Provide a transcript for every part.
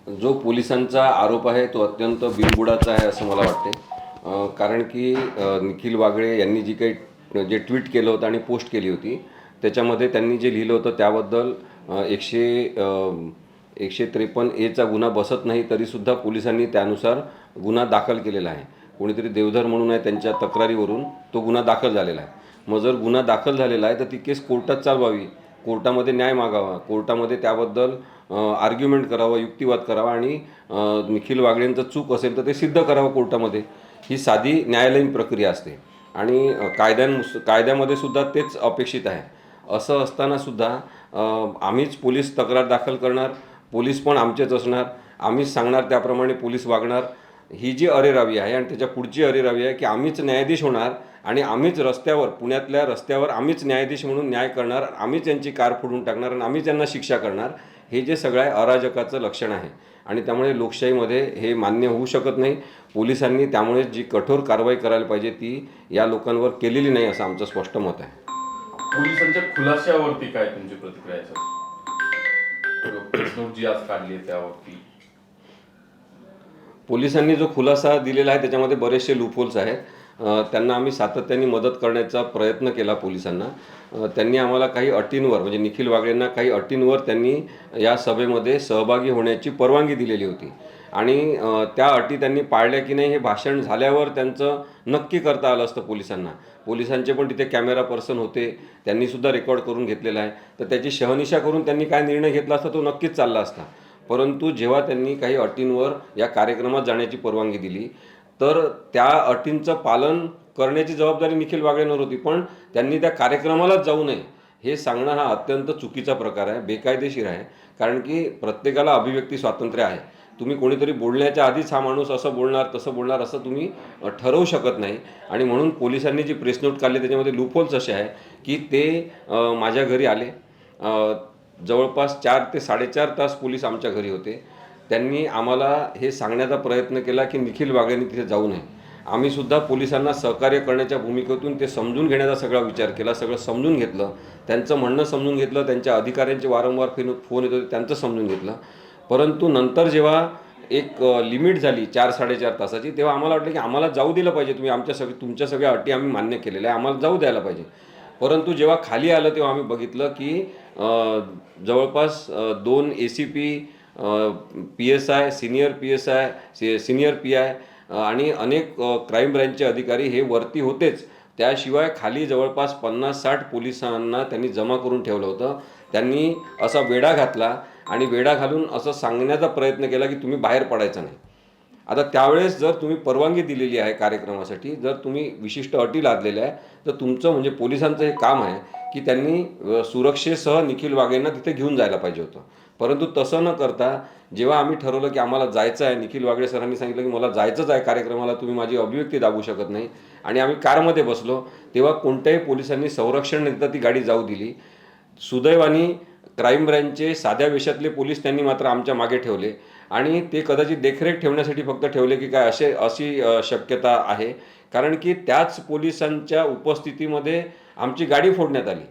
जो पोलिसांचा आरोप आहे तो अत्यंत बिनबुडाचा आहे असं मला वाटते. कारण की निखिल वागळे यांनी जी काही जे ट्विट केलं होतं आणि पोस्ट केली होती त्याच्यामध्ये त्यांनी जे लिहिलं होतं त्याबद्दल 153A गुन्हा बसत नाही तरीसुद्धा पोलिसांनी त्यानुसार गुन्हा दाखल केलेला आहे. कोणीतरी देवधर म्हणून आहे, त्यांच्या तक्रारीवरून तो गुन्हा दाखल झालेला आहे. मग जर गुन्हा दाखल झालेला आहे तर ती केस कोर्टात चालवावी, कोर्टामध्ये न्याय मागावा, कोर्टामध्ये त्याबद्दल आर्ग्युमेंट करावं, युक्तिवाद करावा आणि निखिल वागळेंचं चूक असेल तर ते सिद्ध करावं कोर्टामध्ये. ही साधी न्यायालयीन प्रक्रिया असते आणि कायद्यामध्ये सुद्धा तेच अपेक्षित आहे. असं असतानासुद्धा आम्हीच पोलीस तक्रार दाखल करणार, पोलीस पण आमचेच असणार, आम्हीच सांगणार त्याप्रमाणे पोलीस वागणार. ही जी अरेरावी आहे आणि त्याच्या पुढची अरेरावी आहे की आम्हीच न्यायाधीश होणार आणि आम्हीच रस्त्यावर, पुण्यातल्या रस्त्यावर आम्हीच न्यायाधीश म्हणून न्याय करणार, आम्हीच यांची कार फोडून टाकणार आणि आम्हीच यांना शिक्षा करणार. हे जे सगळं आहे अराजकाचं लक्षण आहे आणि त्यामुळे लोकशाहीमध्ये हे मान्य होऊ शकत नाही. पोलिसांनी त्यामुळे जी कठोर कारवाई करायला पाहिजे ती या लोकांवर केलेली नाही असं आमचं स्पष्ट मत आहे. पोलिसांच्या खुलाशावरती काय तुमची प्रतिक्रिया आहे सर? प्रेस नोट जी आज काढली आहे त्यावरती पोलिसांनी जो खुलासा दिलेला आहे त्याच्यामध्ये बरेचसे लूपहोल्स आहेत. त्यांना आम्ही सातत्याने मदत करण्याचा प्रयत्न केला पोलिसांना. त्यांनी आम्हाला काही अटींवर, म्हणजे निखिल वागळेंना काही अटींवर त्यांनी या सभेमध्ये सहभागी होण्याची परवानगी दिलेली होती आणि त्या अटी त्यांनी पाळल्या की नाही हे भाषण झाल्यावर त्यांचं नक्की करता आलं असतं पोलिसांना. पोलिसांचे पण तिथे कॅमेरा पर्सन होते, त्यांनीसुद्धा रेकॉर्ड करून घेतलेला आहे. तर त्याची शहानिशा करून त्यांनी काय निर्णय घेतला असता तो नक्कीच चालला असता. परंतु जेव्हा त्यांनी काही अटींवर या कार्यक्रमात जाण्याची परवानगी दिली तर त्या अटींचं पालन करण्याची जबाबदारी निखिल वागळेंवर होती. पण त्यांनी त्या कार्यक्रमालाच जाऊ नये हे सांगणं हा अत्यंत चुकीचा प्रकार आहे, बेकायदेशीर आहे. कारण की प्रत्येकाला अभिव्यक्ती स्वातंत्र्य आहे. तुम्ही कोणीतरी बोलण्याच्या आधीच हा माणूस असं बोलणार तसं बोलणार असं तुम्ही ठरवू शकत नाही. आणि म्हणून पोलिसांनी जी प्रेस नोट काढली त्याच्यामध्ये लूपहोल्स असे आहे की ते माझ्या घरी आले. जवळपास 4 ते 4.5 तास पोलीस आमच्या घरी होते. त्यांनी आम्हाला हे सांगण्याचा प्रयत्न केला की निखिल वागळेंनी तिथे जाऊ नये. आम्हीसुद्धा पोलिसांना सहकार्य करण्याच्या भूमिकेतून ते समजून घेण्याचा सगळा विचार केला, सगळं समजून घेतलं, त्यांचं म्हणणं समजून घेतलं, त्यांच्या अधिकाऱ्यांचे वारंवार फोन येत होते त्यांचं समजून घेतलं. परंतु नंतर जेव्हा एक लिमिट झाली 4-4.5 तासाची तेव्हा आम्हाला वाटलं की आम्हाला जाऊ दिलं पाहिजे. तुमच्या सगळ्या अटी आम्ही मान्य केलेल्या आहे, आम्हाला जाऊ द्यायला पाहिजे. परंतु जेव्हा खाली आलं तेव्हा आम्ही बघितलं की जवळपास 2 ACP, PSI, senior PSI, senior PI आणि अनेक क्राईम ब्रँचचे अधिकारी हे वरती होतेच. त्याशिवाय खाली जवळपास 50-60 पोलिसांना त्यांनी जमा करून ठेवलं होतं. त्यांनी असा वेढा घातला आणि वेढा घालून असं सांगण्याचा प्रयत्न केला की तुम्ही बाहेर पडायचं नाही. आता त्यावेळेस जर तुम्ही परवानगी दिलेली आहे कार्यक्रमासाठी, जर तुम्ही विशिष्ट अटी लादलेल्या आहे तर तुमचं, म्हणजे पोलिसांचं हे काम आहे की त्यांनी सुरक्षेसह निखिल वागळेंना तिथे घेऊन जायला पाहिजे होतं. परंतु तसं न करता जेव्हा आम्ही ठरवलं की आम्हाला जायचं आहे, निखिल वागळे सरांनी सांगितलं की मला जायचंच आहे कार्यक्रमाला, तुम्ही माझी अभिव्यक्ती दाबू शकत नाही, आणि आम्ही कारमध्ये बसलो तेव्हा कोणत्याही पोलिसांनी संरक्षण न देता ती गाडी जाऊ दिली. सुदैवाने क्राईम ब्रँचचे साध्या वेशातले पोलीस त्यांनी मात्र आमच्या मागे ठेवले आणि ते कदाचित देखरेख ठेवण्यासाठी फक्त ठेवले की काय अशी शक्यता आहे. कारण की त्याच पोलिसांच्या उपस्थितीमध्ये आमची गाडी फोडण्यात आली,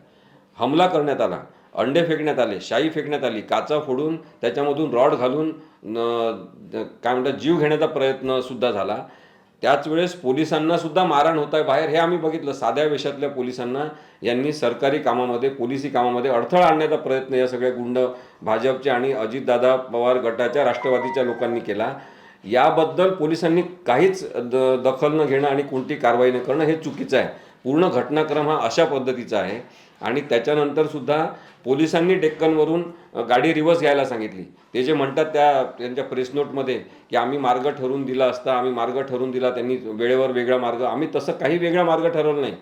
हमला करण्यात आला, अंडे फेकण्यात आले, शाई फेकण्यात आली, काचा फोडून त्याच्यामधून रॉड घालून काय म्हणतात जीव घेण्याचा प्रयत्नसुद्धा झाला. त्याच वेळेस पोलिसांनासुद्धा मारहाण होत आहे बाहेर, हे आम्ही बघितलं. साध्या वेशातल्या पोलिसांना यांनी सरकारी कामामध्ये, पोलिसी कामामध्ये अडथळा आणण्याचा प्रयत्न या सगळ्या गुंड भाजपच्या आणि अजितदादा पवार गटाच्या, राष्ट्रवादीच्या लोकांनी केला. याबद्दल पोलिसांनी काहीच दखल न घेणं आणि कोणती कारवाई न करणं हे चुकीचं आहे. पूर्ण घटनाक्रम हा अशा पद्धतीचा आहे. आणि त्याच्यानंतरसुद्धा पोलिसांनी डेक्कनवरून गाडी रिव्हर्स घ्यायला सांगितली. ते जे म्हणतात त्यांच्या प्रेस नोटमध्ये की आम्ही मार्ग ठरवून दिला असता, आम्ही मार्ग ठरवून दिला, त्यांनी वेळेवर वेगळा मार्ग, आम्ही तसं काही वेगळा मार्ग ठरवला नाही.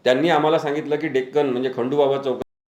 त्यांनी आम्हाला सांगितलं की डेक्कन म्हणजे खंडूबाबा चौक